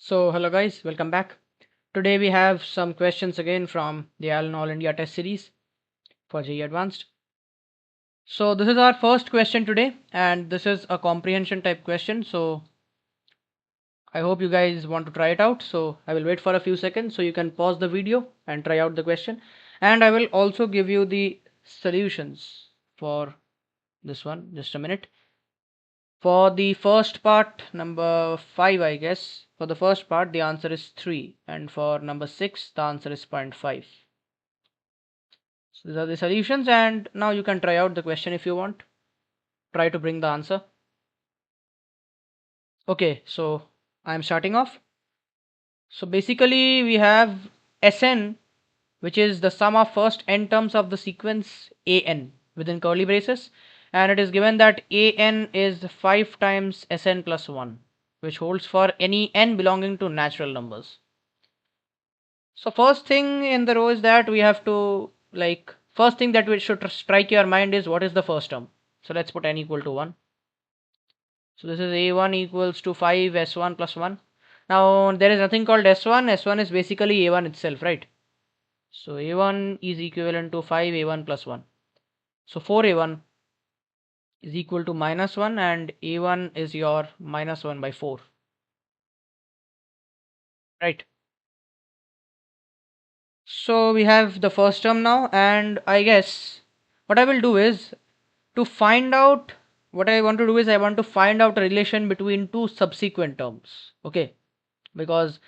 So hello guys, welcome back. Today we have some questions again from the All India Test Series for JEE Advanced. So this is our first question today, and this is a comprehension type question. So I hope you guys want to try it out. So I will wait for a few seconds so you can pause the video and try out the question. And I will also give you the solutions for this one. Just a minute. For the first part, number 5, I guess. For the first part, the answer is 3. And for number 6, the answer is 0.5. So these are the solutions, and now you can try out the question if you want. Try to bring the answer. Okay, so I'm starting off. So basically, we have Sn, which is the sum of first n terms of the sequence an within curly braces, and it is given that an is 5 times Sn plus 1, which holds for any n belonging to natural numbers. So first thing in the row is that we have to, first thing that we should strike your mind is what is the first term. So let's put n equal to 1. So this is a1 equals to 5 s1 plus 1. Now there is nothing called s1. S1 is basically a1 itself, right? So a1 is equivalent to 5 a1 plus 1. So 4a1 is equal to minus 1, and a1 is your minus 1 by 4. Right. So we have the first term now, and I guess what I will do is to find out what I want to do is I want to find out a relation between two subsequent terms. Okay. Because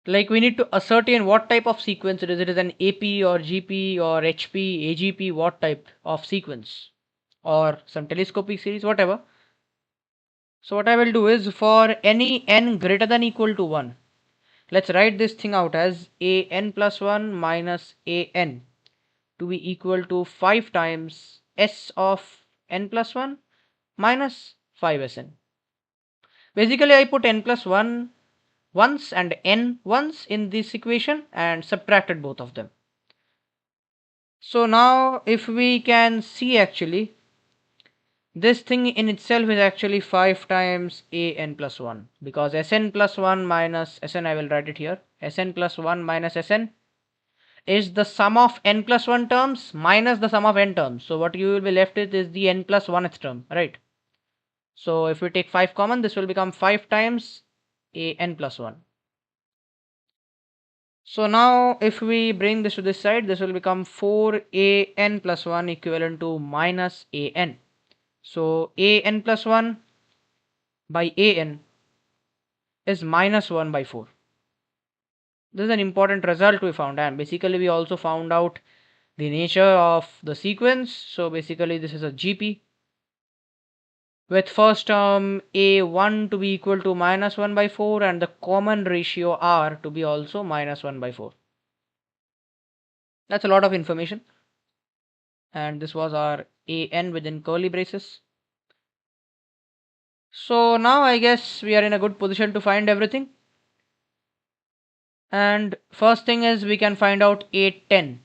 we need to ascertain what type of sequence it is. It is an AP or GP or HP, AGP, what type of sequence, or some telescopic series, whatever. So what I will do is for any n greater than equal to 1, let's write this thing out as an plus 1 minus an to be equal to 5 times s of n plus 1 minus 5sn. Basically, I put n plus 1 once and n once in this equation and subtracted both of them. So now if we can see, actually this thing in itself is actually 5 times an plus 1, because sn plus 1 minus sn, I will write it here, sn plus 1 minus sn is the sum of n plus 1 terms minus the sum of n terms. So what you will be left with is the n plus 1th term, right? So if we take 5 common, this will become 5 times an plus 1. So now if we bring this to this side, this will become 4an plus 1 equivalent to minus an. So an plus 1 by an is minus 1 by 4. This is an important result we found, and basically we also found out the nature of the sequence. So basically this is a GP with first term a1 to be equal to minus 1 by 4 and the common ratio r to be also minus 1 by 4. That's a lot of information, and this was our an within curly braces. So now I guess we are in a good position to find everything. And first thing is we can find out a10,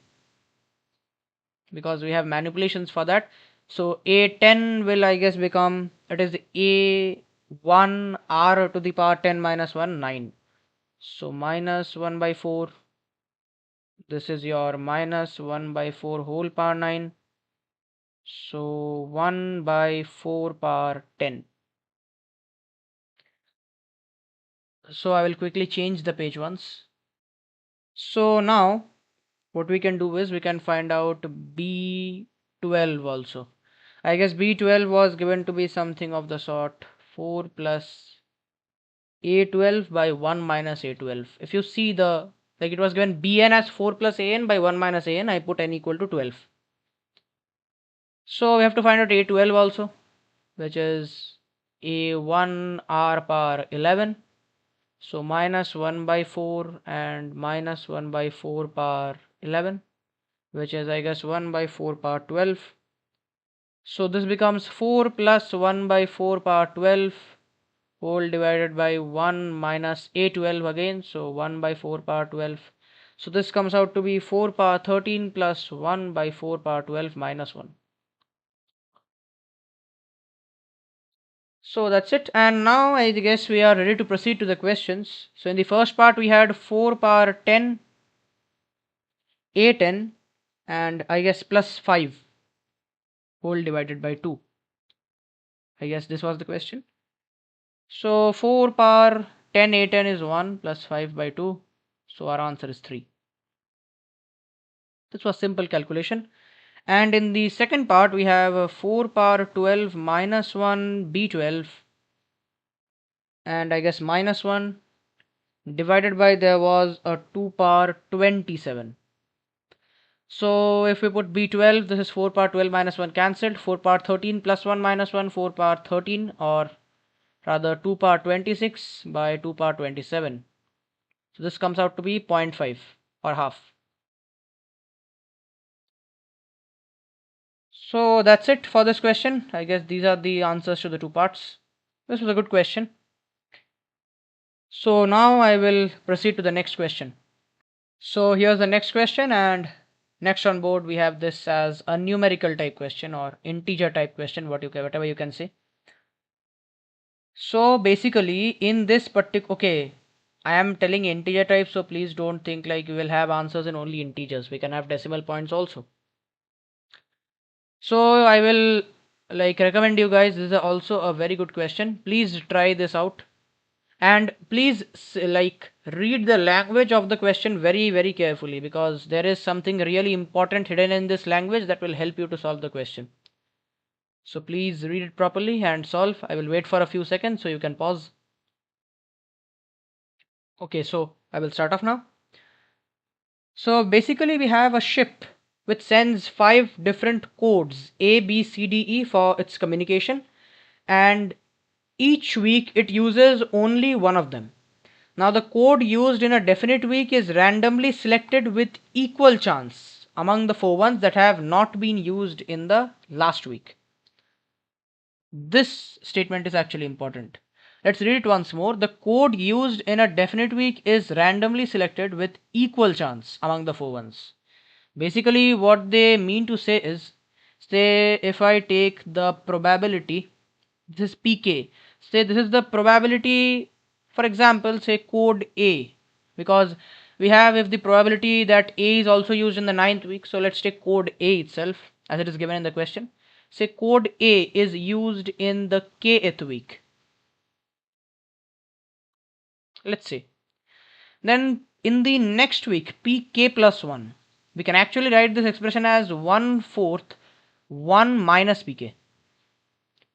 because we have manipulations for that. So a10 will, I guess, become, it is a1 r to the power 10 minus 1, 9. So minus 1 by 4. This is your minus 1 by 4 whole power 9. So 1 by 4 power 10. So I will quickly change the page once. So now what we can do is we can find out B12 also. I guess B12 was given to be something of the sort 4 plus A12 by 1 minus A12. If you see it was given Bn as 4 plus An by 1 minus An, I put n equal to 12. So we have to find out A12 also, which is A1 r power 11. So minus 1 by 4 and minus 1 by 4 power 11, which is, I guess, 1 by 4 power 12. So this becomes 4 plus 1 by 4 power 12 whole divided by 1 minus A12 again. So 1 by 4 power 12. So this comes out to be 4 power 13 plus 1 by 4 power 12 minus 1. So that's it, and now I guess we are ready to proceed to the questions. So in the first part we had 4 power 10, A10, and I guess plus 5 whole divided by 2. I guess this was the question. So 4 power 10 A10 is 1 plus 5 by 2. So our answer is 3. This was simple calculation. And in the second part we have 4 power 12 minus 1 B12, and I guess minus 1 divided by there was a 2 power 27. So if we put B12, this is 4 power 12 minus 1 cancelled, 4 power 13 plus 1 minus 1, 4 power 13, or rather 2 power 26 by 2 power 27. So this comes out to be 0.5 or half. So that's it for this question. I guess these are the answers to the two parts. This was a good question. So now I will proceed to the next question. So here's the next question, and next on board we have this as a numerical type question or integer type question, whatever you can say. So basically in this particular, okay, I am telling integer type, so please don't think like you will have answers in only integers. We can have decimal points also. So I will like recommend you guys, this is also a very good question. Please try this out, and please like read the language of the question very carefully, because there is something really important hidden in this language that will help you to solve the question. So please read it properly and solve. I will wait for a few seconds so you can pause. Okay, so I will start off now. So basically we have a ship which sends 5 different codes A, B, C, D, E for its communication, and each week it uses only one of them. Now the code used in a definite week is randomly selected with equal chance among the 4 ones that have not been used in the last week. This statement is actually important. Let's read it once more. The code used in a definite week is randomly selected with equal chance among the 4 ones. Basically what they mean to say is, say if I take the probability, this is pk, say this is the probability, for example say code a, because we have, if the probability that a is also used in the ninth week, so let's take code a itself as it is given in the question. Say code a is used in the kth week, let's say. Then in the next week pk plus 1, we can actually write this expression as 1/4 1 minus pk.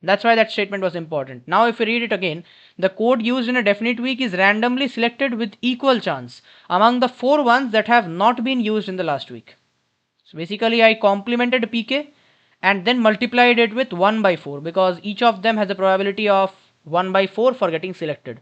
That's why that statement was important. Now if we read it again, the code used in a definite week is randomly selected with equal chance among the 4 ones that have not been used in the last week. So basically I complemented pk and then multiplied it with 1 by 4, because each of them has a probability of 1 by 4 for getting selected.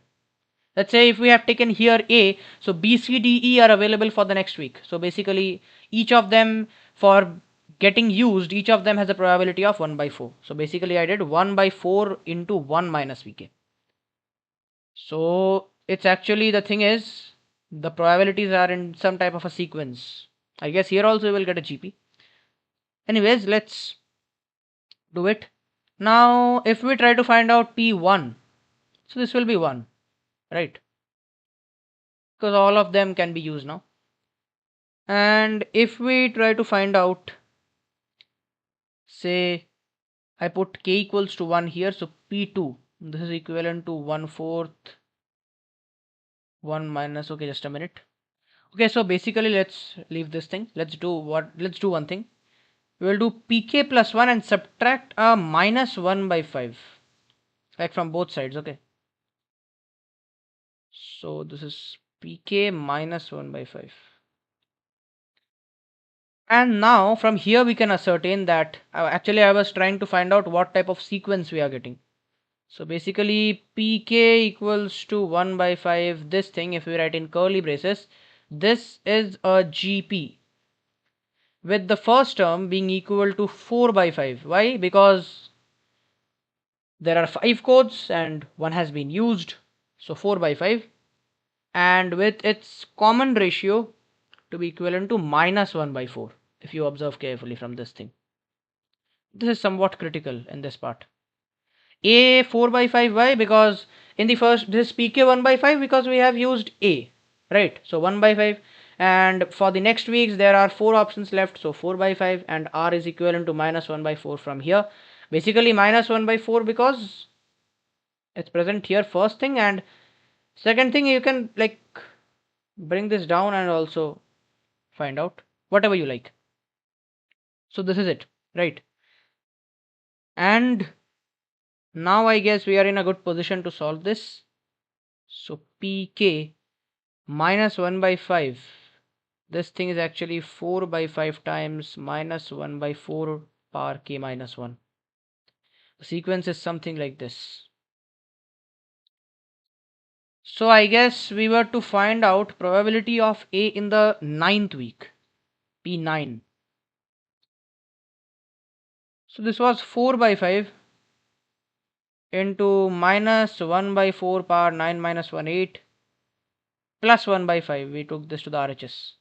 Let's say if we have taken here A, so B, C, D, E are available for the next week. So basically each of them for getting used, each of them has a probability of 1 by 4. So basically I did 1 by 4 into 1 minus Vk. So it's actually, the thing is, the probabilities are in some type of a sequence. I guess here also we will get a GP. Anyways, let's do it. Now if we try to find out P1, so this will be 1, right? Because all of them can be used now. And if we try to find out, say I put k equals to 1 here, so p2, this is equivalent to 1/4 1 minus, okay, just a minute. Okay, so basically let's leave this thing. Let's do one thing. We will do pk plus 1 and subtract a minus 1 by 5, like from both sides. Okay, so this is pk minus 1 by 5. And now from here we can ascertain that actually I was trying to find out what type of sequence we are getting. So basically pk equals to 1 by 5, this thing, if we write in curly braces, this is a GP with the first term being equal to 4 by 5. Why? Because there are 5 codes and one has been used, so 4 by 5, and with its common ratio to be equivalent to minus 1 by 4, if you observe carefully from this thing. This is somewhat critical in this part. A 4 by 5, why? Because in the first, this pk 1 by 5, because we have used A, right? So 1 by 5, and for the next weeks there are 4 options left, so 4 by 5, and R is equivalent to minus 1 by 4 from here. Basically minus 1 by 4 because it's present here, first thing, and second thing, you can like bring this down and also find out whatever you like. So this is it, right? And now I guess we are in a good position to solve this. So pk minus 1 by 5, this thing is actually 4 by 5 times minus 1 by 4 power k minus 1. The sequence is something like this. So I guess we were to find out probability of A in the 9th week, P9. So this was 4 by 5 into minus 1 by 4 power 9 minus 1 8 plus 1 by 5. We took this to the RHS.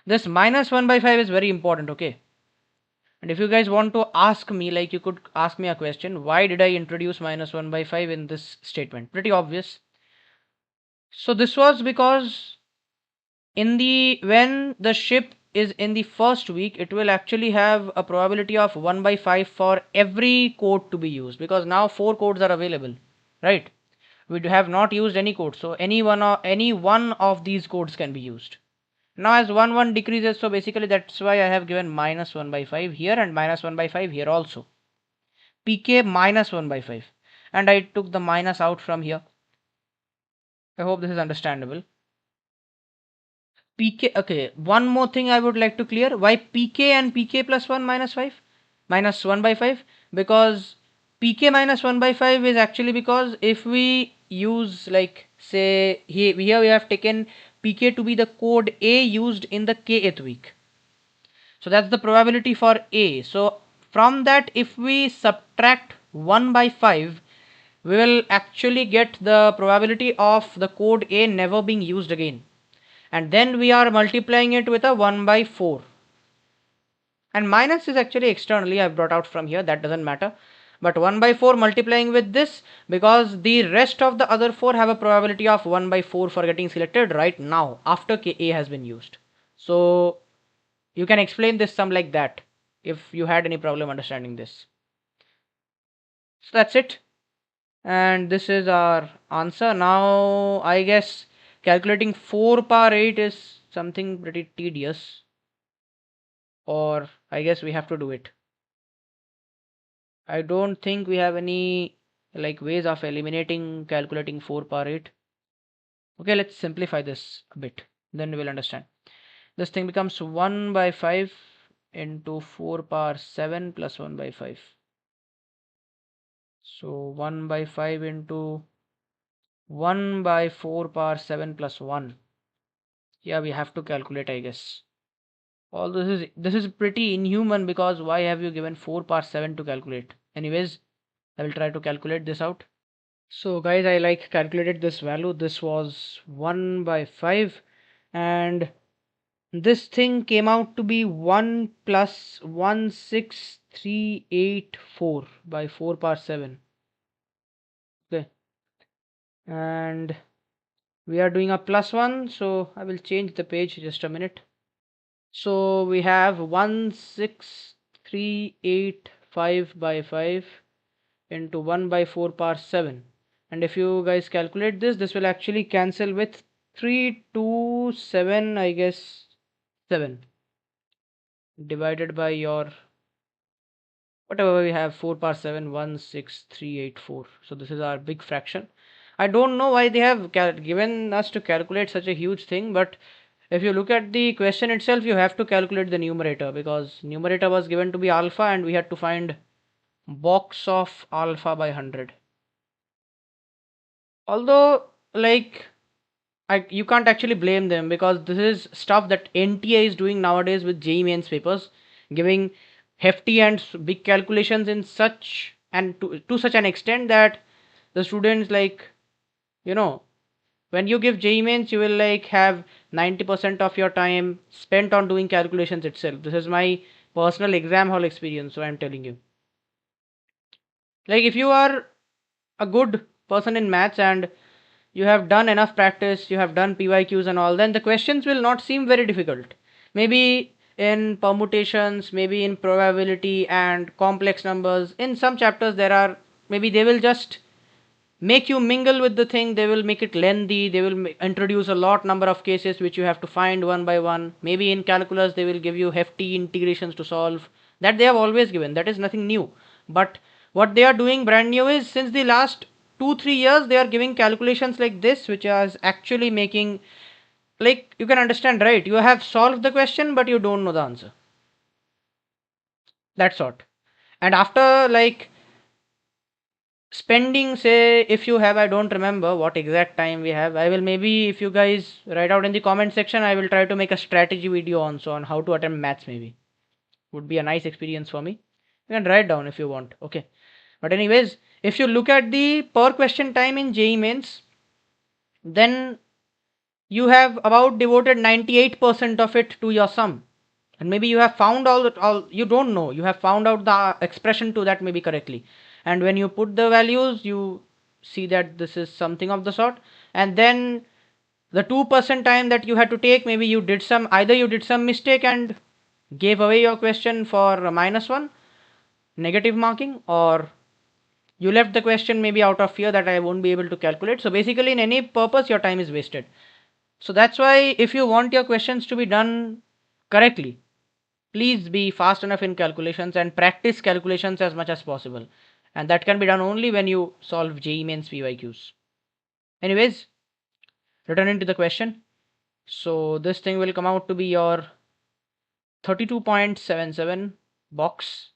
This minus 1 by 5 is very important, okay? And if you guys want to ask me, like you could ask me a question, why did I introduce minus 1 by 5 in this statement? Pretty obvious. So this was because when the ship is in the first week, it will actually have a probability of 1 by 5 for every code to be used, because now 4 codes are available, right? We have not used any code, so any one of these codes can be used. Now as 1 decreases, so basically that's why I have given minus 1 by 5 here and minus 1 by 5 here also. Pk minus 1 by 5, and I took the minus out from here. I hope this is understandable. Pk, okay, one more thing I would like to clear, why pk and pk plus 1 minus 5 minus 1 by 5, because pk minus 1 by 5 is actually because if we use, like, say here we have taken pk to be the code A used in the kth week, so that's the probability for A. So from that, if we subtract 1 by 5, we will actually get the probability of the code A never being used again, and then we are multiplying it with a 1 by 4, and minus is actually externally I brought out from here, that doesn't matter, but 1 by 4 multiplying with this, because the rest of the other 4 have a probability of 1 by 4 for getting selected right now after KA has been used. So you can explain this sum like that if you had any problem understanding this. So that's it, and this is our answer. Now I guess calculating 4 power 8 is something pretty tedious, or I guess we have to do it. I don't think we have any like ways of eliminating calculating 4 power 8. Okay, let's simplify this a bit, then we will understand. This thing becomes 1 by 5 into 4 power 7 plus 1 by 5. So 1 by 5 into 1 by 4 power 7 plus 1. Yeah, we have to calculate, I guess. All this is pretty inhuman, because why have you given 4 power 7 to calculate? Anyways, I will try to calculate this out. So guys, I like calculated this value. This was 1 by 5, and this thing came out to be 1 plus 16384 by 4 power 7. Okay, and we are doing a plus 1, so I will change the page just a minute. So we have 16385 by 5 into 1 by 4 power 7, and if you guys calculate this will actually cancel with 327, I guess, 7 divided by your whatever we have, 4 power 7, 16384. So this is our big fraction. I don't know why they have given us to calculate such a huge thing, but if you look at the question itself, you have to calculate the numerator, because numerator was given to be alpha and we had to find box of alpha by 100. Although, like, you can't actually blame them, because this is stuff that NTA is doing nowadays with JEE mains papers, giving hefty and big calculations in such and to such an extent that the students, like, you know, when you give JEE mains, you will like have 90% of your time spent on doing calculations itself. This is my personal exam hall experience, so I'm telling you. Like if you are a good person in maths and you have done enough practice, you have done PYQs and all, then the questions will not seem very difficult. Maybe in permutations, maybe in probability and complex numbers, in some chapters there are, maybe they will just make you mingle with the thing, they will make it lengthy, they will introduce a lot number of cases which you have to find one by one. Maybe in calculus they will give you hefty integrations to solve, that they have always given, that is nothing new. But what they are doing brand new is, since the last 2 3 years they are giving calculations like this, which is actually making, like, you can understand, right? You have solved the question but you don't know the answer, that sort. And after, like, spending, say, if you have, I don't remember what exact time we have, I will, maybe if you guys write out in the comment section, I will try to make a strategy video also on how to attempt maths. Maybe would be a nice experience for me. You can write down if you want, okay? But anyways, if you look at the per question time in JEE mains, then you have about devoted 98% of it to your sum. And maybe you have found all you don't know, you have found out the expression to that maybe correctly, and when you put the values you see that this is something of the sort. And then the 2% time that you had to take, maybe you did some, either you did some mistake and gave away your question for a -1 negative marking, or you left the question maybe out of fear that I won't be able to calculate. So basically in any purpose your time is wasted. So that's why if you want your questions to be done correctly, please be fast enough in calculations and practice calculations as much as possible. And that can be done only when you solve JEE mains PYQs. Anyways, returning to the question. So this thing will come out to be your 32.77 box,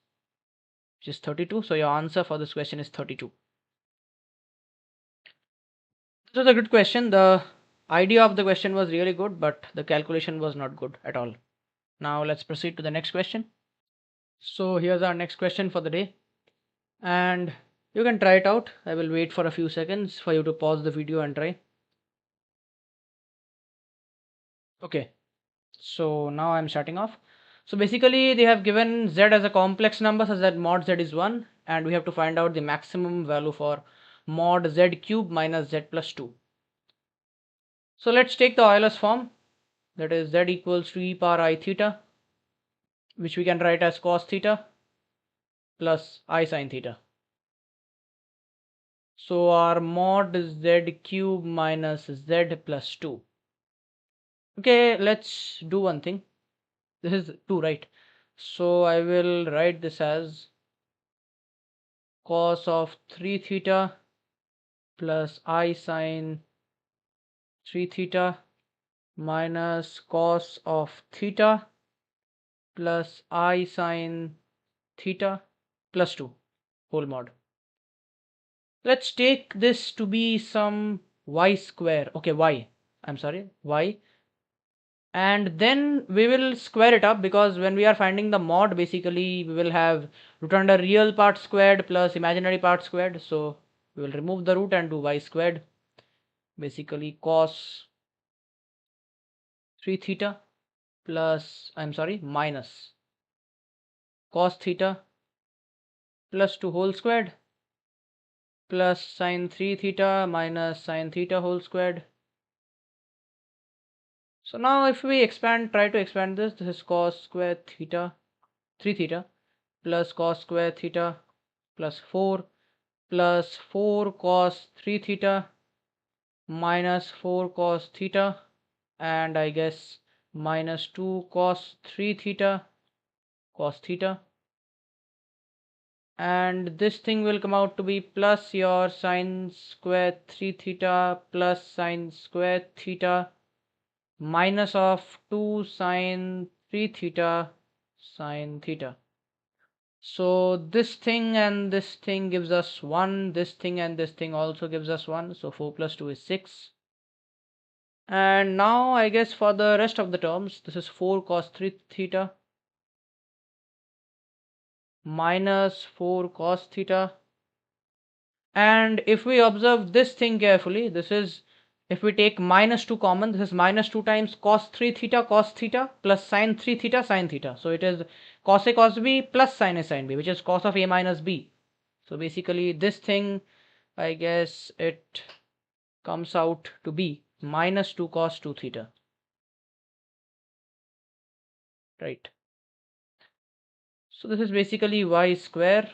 which is 32. So your answer for this question is 32. This was a good question. The idea of the question was really good, but the calculation was not good at all. Now let's proceed to the next question. So here's our next question for the day, and you can try it out. I will wait for a few seconds for you to pause the video and try. Okay, so now I'm starting off. So basically they have given z as a complex number such that mod z is 1, and we have to find out the maximum value for mod z cube minus z plus 2. So let's take the Euler's form, that is z equals to e power I theta, which we can write as cos theta plus I sin theta. So our mod z cube minus z plus 2. Okay, let's do one thing. This is 2, right? So I will write this as cos of 3 theta plus I sin 3 theta minus cos of theta plus I sin theta plus 2 whole mod. Let's take this to be some y square. Okay, y, and then we will square it up, because when we are finding the mod, basically we will have root under real part squared plus imaginary part squared. So we will remove the root and do y squared, basically cos 3 theta plus, minus cos theta plus 2 whole squared plus sin 3 theta minus sin theta whole squared. So now if we try to expand this, this is cos square theta 3 theta plus cos square theta plus 4 plus 4 cos 3 theta minus 4 cos theta, and I guess minus 2 cos 3 theta cos theta, and this thing will come out to be plus your sin square 3 theta plus sin square theta minus of 2 sin 3 theta sin theta. So this thing and this thing gives us 1, this thing and this thing also gives us 1, so 4 plus 2 is 6. And now I guess for the rest of the terms, this is 4 cos 3 theta minus 4 cos theta. And if we observe this thing carefully, this is, if we take minus 2 common, this is minus 2 times cos 3 theta cos theta plus sin 3 theta sin theta. So it is cos A cos B plus sin A sin B, which is cos of A minus B. So basically this thing, I guess it comes out to be minus 2 cos 2 theta, right? So this is basically y square.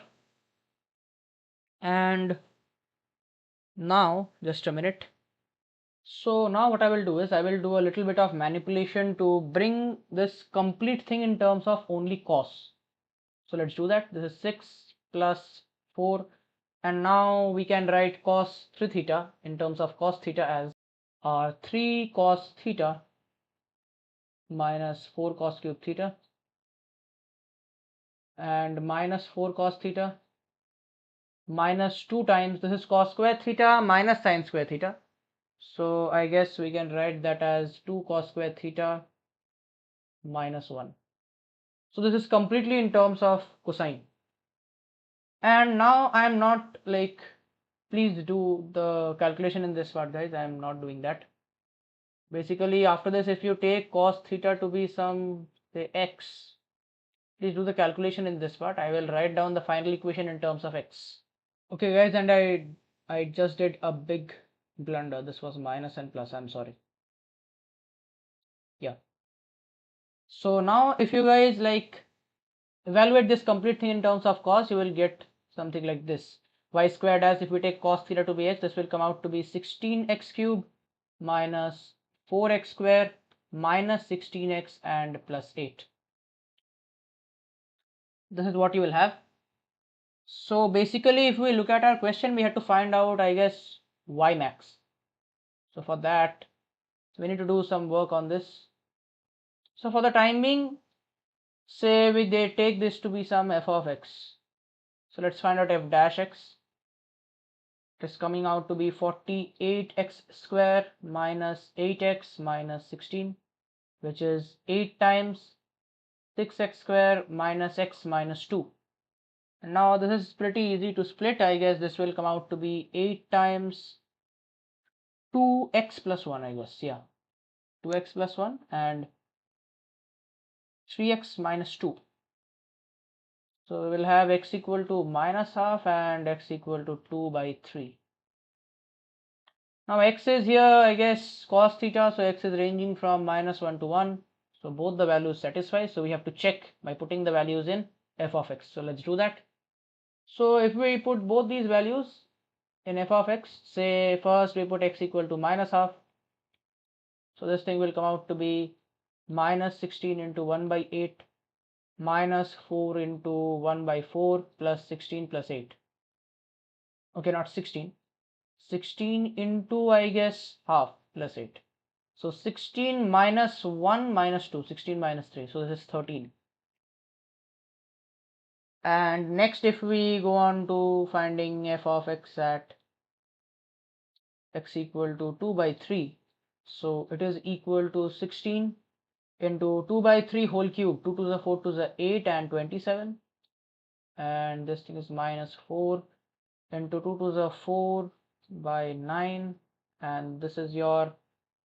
And now just a minute. So now what I will do is I will do a little bit of manipulation to bring this complete thing in terms of only cos. So let's do that. This is 6 plus 4, and now we can write cos 3 theta in terms of cos theta as 3 cos theta minus 4 cos cube theta, and minus 4 cos theta minus 2 times, this is cos square theta minus sin square theta. So I guess we can write that as 2 cos square theta minus 1. So this is completely in terms of cosine. And now I am not like, please do the calculation in this part, guys. I am not doing that. Basically after this, if you take cos theta to be some say x, please do the calculation in this part. I will write down the final equation in terms of x. Okay guys, and I just did a big blunder. This was minus and plus, I'm sorry. Yeah. So now if you guys like evaluate this complete thing in terms of cos, you will get something like this. Y squared, as if we take cos theta to be x, this will come out to be 16x cube minus 4x square minus 16x and plus 8. This is what you will have. So basically if we look at our question, we have to find out, I guess, y max. So for that we need to do some work on this. So for the time being, say they take this to be some f of x. So let's find out f dash x. It is coming out to be 48x square minus 8x minus 16, which is 8 times 6x square minus x minus 2. And now this is pretty easy to split. I guess this will come out to be 8 times 2x plus 1, I guess. Yeah, 2x plus 1 and 3x minus 2. So we will have x equal to minus half and x equal to 2 by 3. Now x is here, I guess, cos theta, so x is ranging from minus 1 to 1. So both the values satisfy. So we have to check by putting the values in f of x. So let's do that. So if we put both these values in f of x, say first we put x equal to minus half. So this thing will come out to be minus 16 into 1 by 8 minus 4 into 1 by 4 plus 16 plus 8. Okay, not 16. 16 into, I guess, half plus 8. So 16 minus 1 minus 2, 16 minus 3. So this is 13. And next, if we go on to finding f of x at x equal to 2 by 3. So it is equal to 16 into 2 by 3 whole cube. 2 to the 4 to the 8 and 27. And this thing is minus 4 into 2 to the 4 by 9. And this is your,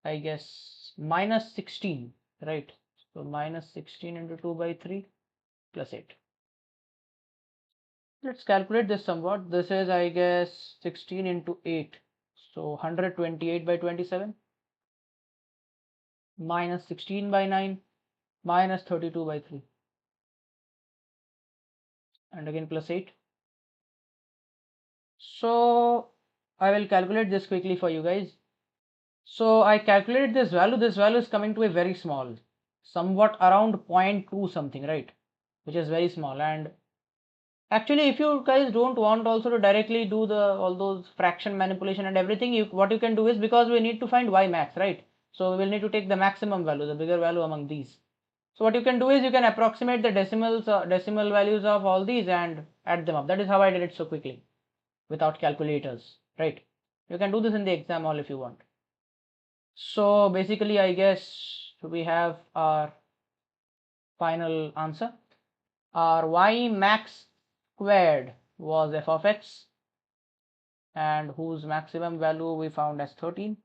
I guess, minus 16, right? So minus 16 into 2 by 3 plus 8. Let's calculate this somewhat. This is, I guess, 16 into 8. So 128 by 27 minus 16 by 9 minus 32 by 3. And again plus 8. So I will calculate this quickly for you guys. So I calculated this value. This value is coming to a very small, somewhat around 0.2 something, right? Which is very small. And actually, if you guys don't want also to directly do the all those fraction manipulation and everything, what you can do is, because we need to find y max, right? So we will need to take the maximum value, the bigger value among these. So what you can do is you can approximate the decimals, decimal values of all these and add them up. That is how I did it so quickly without calculators, right? You can do this in the exam hall if you want. So basically, I guess we have our final answer. Our y max squared was f of x, and whose maximum value we found as 13.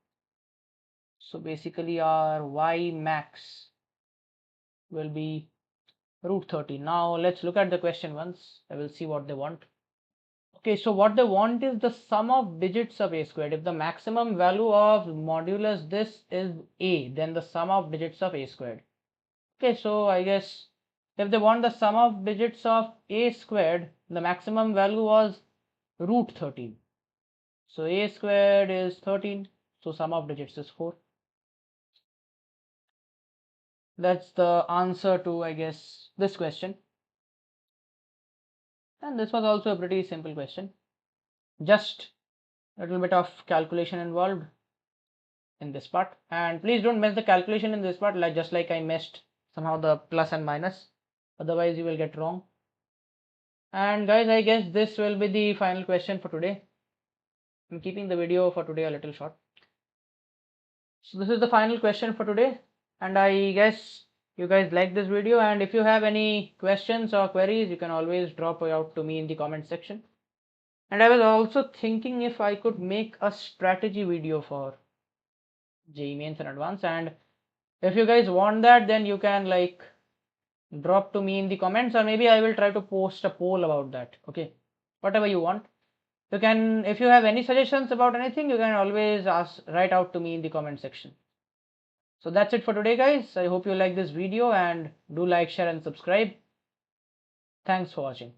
So basically our y max will be root 13. Now let's look at the question once. I will see what they want. Okay, so what they want is the sum of digits of a squared. If the maximum value of modulus this is a, then the sum of digits of a squared. Okay, so I guess if they want the sum of digits of a squared, the maximum value was root 13. So a squared is 13, so sum of digits is 4. That's the answer to, I guess, this question. And this was also a pretty simple question. Just a little bit of calculation involved in this part. And please don't mess the calculation in this part, like just like I messed somehow the plus and minus. Otherwise you will get wrong. And guys, I guess this will be the final question for today. I'm keeping the video for today a little short. So this is the final question for today, and I guess you guys like this video, and if you have any questions or queries, you can always drop out to me in the comment section. And I was also thinking if I could make a strategy video for JEE Mains in advance, and if you guys want that, then you can like drop to me in the comments, or maybe I will try to post a poll about that. Okay, whatever you want. You can, if you have any suggestions about anything, you can always write out to me in the comment section. So that's it for today, guys. I hope you like this video, and do like, share and subscribe. Thanks for watching.